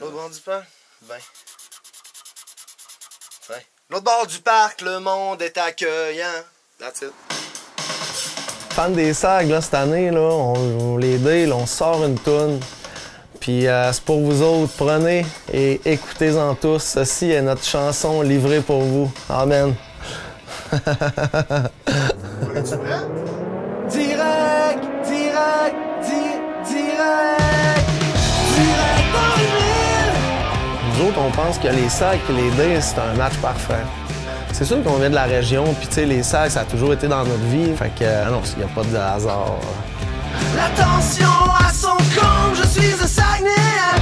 L'autre bord du parc? Ben. Ouais. L'autre bord du parc, le monde est accueillant. That's it. Fan des sags, là, cette année, là, on les deal, on sort une toune. Puis c'est pour vous autres, prenez et écoutez-en tous. Ceci est notre chanson livrée pour vous. Amen. Es-tu prêt? Direct, direct, direct dans le mille! Nous autres, on pense que les sacs et les dés, c'est un match parfait. C'est sûr qu'on vient de la région, puis tu sais, les sacs, ça a toujours été dans notre vie. Fait que non, il n'y a pas de hasard. L'attention à son comble, je suis un Saguenay,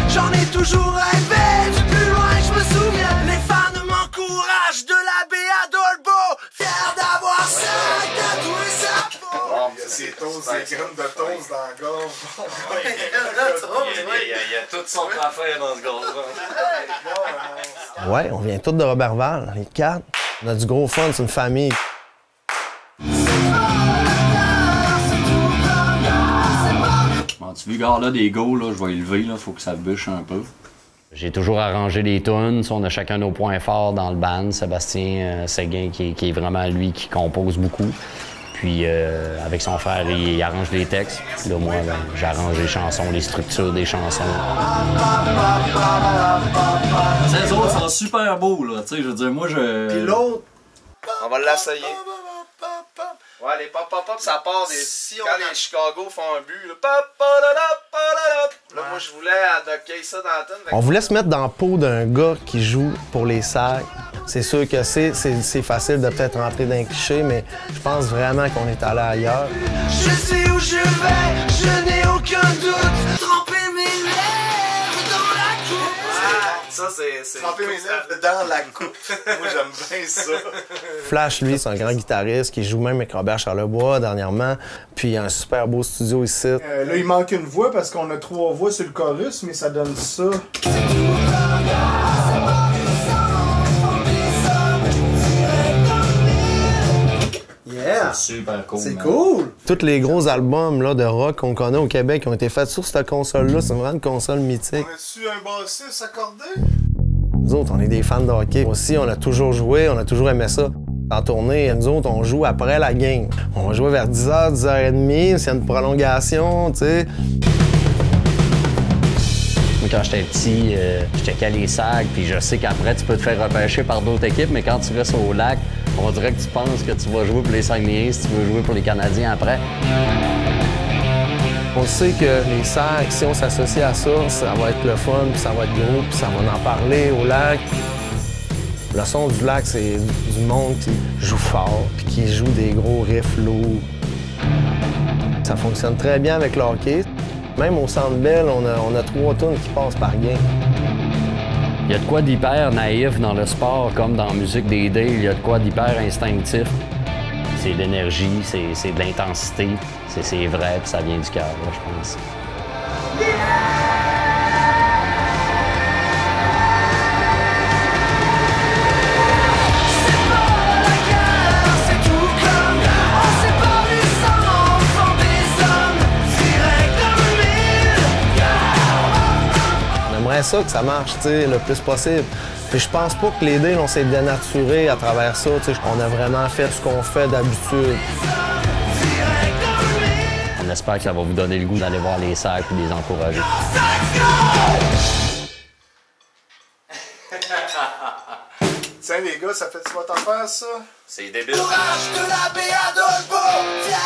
j'en ai toujours rêvé, du plus loin je me souviens. Les fans m'encouragent de la baie à Dolbeau, fier d'avoir ça, tatoué sa peau. Il y a ces toasts, des graines de toast dans la gorge. Il y a tout son affaire dans ce gorge-là. Ouais, on vient tous de Roberval, les quatre. On a du gros fun, c'est une famille. Bon, tu veux, gars, là, des go, là, je vais élever, là, faut que ça bûche un peu. J'ai toujours arrangé les tunes. On a chacun nos points forts dans le band. Sébastien Séguin, qui est vraiment lui qui compose beaucoup. Puis avec son frère, il arrange les textes. Puis là, moi, ben, j'arrange les chansons, les structures des chansons. Ces autres sont super beaux, là. Tu sais, je veux dire, moi, Puis l'autre, on va l'essayer. Ouais, les pop-pop-pop, ça part des... Quand les Chicago font un but, là, là, moi, je voulais adopter ça dans la tune. On voulait se mettre dans la peau d'un gars qui joue pour les sacs. C'est sûr que c'est facile de peut-être rentrer dans un cliché, mais je pense vraiment qu'on est allé ailleurs. Je sais où je vais, je n'ai aucun doute. Tremper mes lèvres dans la coupe. Ah, ça, c'est... Tremper mes lèvres dans la coupe. Moi, j'aime bien ça. Flash, lui, c'est un grand guitariste qui joue même avec Robert Charlebois dernièrement. Puis il y a un super beau studio ici. Là, il manque une voix parce qu'on a 3 voix sur le chorus, mais ça donne ça. Yeah! C'est super cool. C'est cool! Tous les gros albums là, de rock qu'on connaît au Québec ont été faits sur cette console-là. C'est vraiment une console mythique. On a-tu un bassiste accordé? Nous autres, on est des fans de hockey. Aussi, on a toujours joué, on a toujours aimé ça. En tournée, nous autres, on joue après la game. On va jouer vers 10h, 10h30, s'il y a une prolongation, tu sais. Quand j'étais petit, je checkais les sacs, puis je sais qu'après, tu peux te faire repêcher par d'autres équipes, mais quand tu restes au lac, on dirait que tu penses que tu vas jouer pour les Saguenayens si tu veux jouer pour les Canadiens après. On sait que les sacs, si on s'associe à ça, ça va être le fun, puis ça va être gros, puis ça va en parler au lac. Le son du lac, c'est du monde qui joue fort, puis qui joue des gros riffs lourds. Ça fonctionne très bien avec le hockey. Même au Centre Bell, on a 3 tunes qui passent par game. Il y a de quoi d'hyper naïf dans le sport, comme dans la musique des Dales. Il y a de quoi d'hyper instinctif. C'est de l'énergie, c'est de l'intensité, c'est vrai, puis ça vient du cœur, je pense. Ça que ça marche le plus possible. Puis je pense pas que les Dales, on s'est dénaturé à travers ça. On a vraiment fait ce qu'on fait d'habitude. On espère que ça va vous donner le goût d'aller voir les sacs et les encourager. Tiens les gars, ça fait-tu votre affaire ça? C'est débile. Courage de la baie à Dolbeau, fier